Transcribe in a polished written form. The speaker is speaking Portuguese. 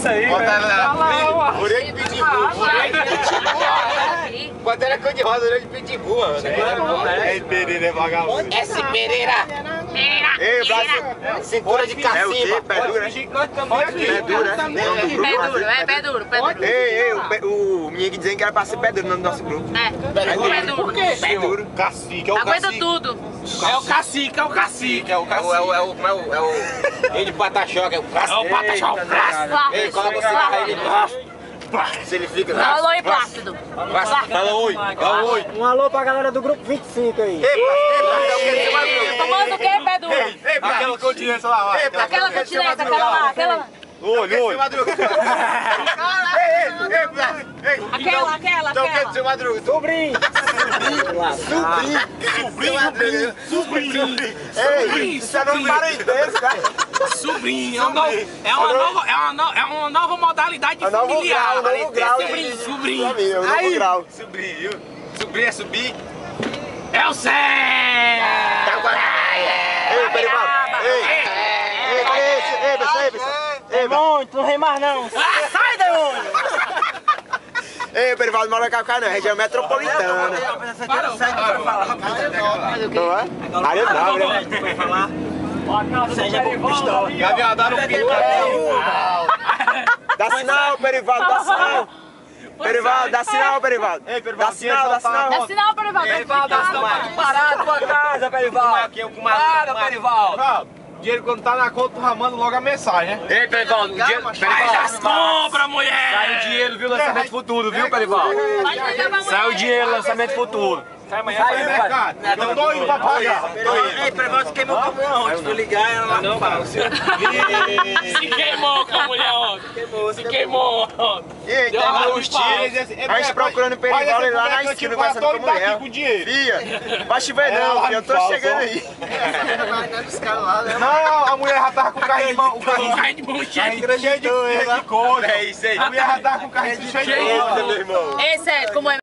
isso aí, bota velho. ela orelha de pitbull. Bota ela cor de rosa, orelha de pitbull, mano. É Pereira, é vagabundo. S. Pereira. Ei, braço. Cintura de cacimba. É o quê? Pé duro, né? Pé duro, né? Pé duro, pé duro. Ei, o menino dizendo que era pra ser pé duro no nome do nosso grupo. Pé duro. Por quê? Pé duro. Cacique, é o Aguenta cacique. tudo. É o cacique, é o cacique. É o cacique. É o ele de pata-choque, é o braço. É o pata-choque. Ei, coloca o cigarro aí embaixo. Se ele fica... Alô aí, Plácido. Fala oi. Fala oi. Um alô pra galera do grupo 25 aí. Tomando o quê, pé duro? Aquela continência lá, vai. Aquela continência, aquela lá, aquela lá. Olho, olho. Aquela. Seu Madruga. Sobrinho. Sobrinho. Ei, isso é nome parentesco, cara. Sobrinho. É uma nova modalidade É novo familiar. grau, novo grau. Sobrinho. Novo grau. Sobrinho. Sobrinho é subir. É o céu. Ei, Perivaldo. Ei, Muito, não rei mais não. Sai, demônio! Ei, Perivaldo, mora cá não, região metropolitana. Parou. Não é? Área nobre, né? Seja bom pistola. Gaviadaram o pico. Dá sinal, Perivaldo, dá sinal. Perivaldo, dá sinal, Perivaldo. Dá sinal, dá sinal. Dá sinal, Perivaldo. Perivaldo, dá sinal pra tu parar a tua casa, Perivaldo. Para, Perivaldo. Dinheiro quando tá na conta, tu ramando logo a mensagem, né? Ei, Perivaldo, o dinheiro... Faz as compras, mulher! Sai o dinheiro, viu? Lançamento futuro, viu, Perivaldo? Sai o dinheiro, lançamento futuro. Sai amanhã pra mercado. Eu tô indo pra pagar. Ei, Perivaldo, você queimou com a mulher ontem. Se tu ligar, ela lá não fala. Se queimou com a mulher ontem. Se queimou ontem. Ei, tem uns tiros. A gente procurando o Perivaldo lá na esquina, conversando com a mulher. Fia, vai chover não, filho, eu tô chegando aí. Não, a mulher já tava com o carrinho de mão. O carrinho de mão cheio de coisa. É isso aí. A mulher já tava com o carrinho cheio de coisa. Ei, sério, como é?